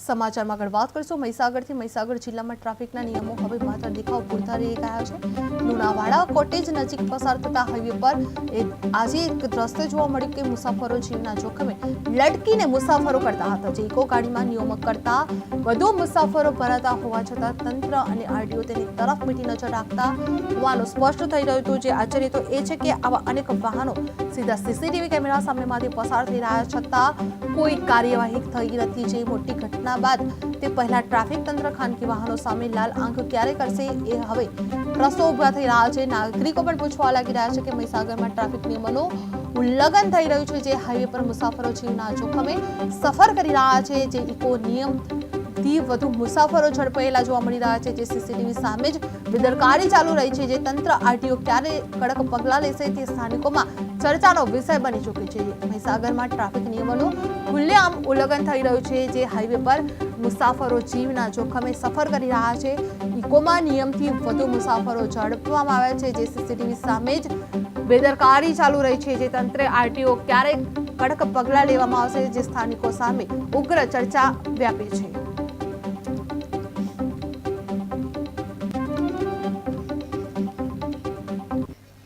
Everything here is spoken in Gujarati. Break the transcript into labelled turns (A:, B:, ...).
A: સમાચારમાં આગળ વાત કરીશું મહીસાગરથી મહીસાગર જિલ્લામાં ટ્રાફિકના નિયમો હવે માત્ર દેખાવ પૂરતા રહી ગયા છે। લુણાવાડા કોટેજ નજીક પસાર થતા હાઈવે પર આજે એક દ્રશ્ય જોવા મળ્યું કે મુસાફરો જીવના જોખમે લટકીને મુસાફરો કરતા હતા। જે ઇકો ગાડીમાં નિયમો કરતા વધુ મુસાફરો ભરાતા હોવા છતાં તંત્ર અને આરટીઓ તેની તરફ મીઠી નજર રાખતા હોવાનું સ્પષ્ટ થઈ રહ્યું હતું। જે આશ્ચર્ય તો એ છે કે આવા અનેક વાહનો સીધા સીસીટીવી કેમેરા સામેમાંથી પસાર થઈ રહ્યા છતાં કોઈ કાર્યવાહી થઈ નથી। જે મોટી ઘટના બાદ તે પહેલા ટ્રાફિક તંત્ર ખાનગી વાહનો સામે લાલ આંખ ક્યારે કરશે એ હવે પ્રશ્નો ઉભા થઈ રહ્યા છે। નાગરિકો પણ પૂછવા લાગી રહ્યા છે કે મહીસાગરમાં ટ્રાફિક નિયમોનું ઉલ્લંઘન થઈ રહ્યું છે। જે હાઈવે પર મુસાફરો જીવના જોખમે સફર કરી રહ્યા છે। જે ઇકો નિયમથી વધુ મુસાફરો ઝડપાયેલા જોવા મળી રહ્યા છે। જે સીસીટીવી સામે જ બેદરકારી ચાલુ રહી છે। જે તંત્ર આરટીઓ ક્યારે કડક પગલાં લેશે તે સ્થાનિકોમાં ચર્ચાનો વિષય બની ચૂક્યો છે। મહીસાગરમાં ટ્રાફિક નિયમોનું ખુલ્લેઆમ ઉલ્લંઘન થઈ રહ્યું છે। જે હાઈવે પર મુસાફરો જીવના જોખમે સફર કરી રહ્યા છે। ઇકોમાં નિયમથી વધુ મુસાફરો ઝડપવામાં આવ્યા છે। જે સીસીટીવી સામે જ બેદરકારી ચાલુ રહી છે। જે તંત્રે આરટીઓ ક્યારે કડક પગલાં લેવામાં આવશે જે સ્થાનિકો સામે ઉગ્ર ચર્ચા વ્યાપી છે।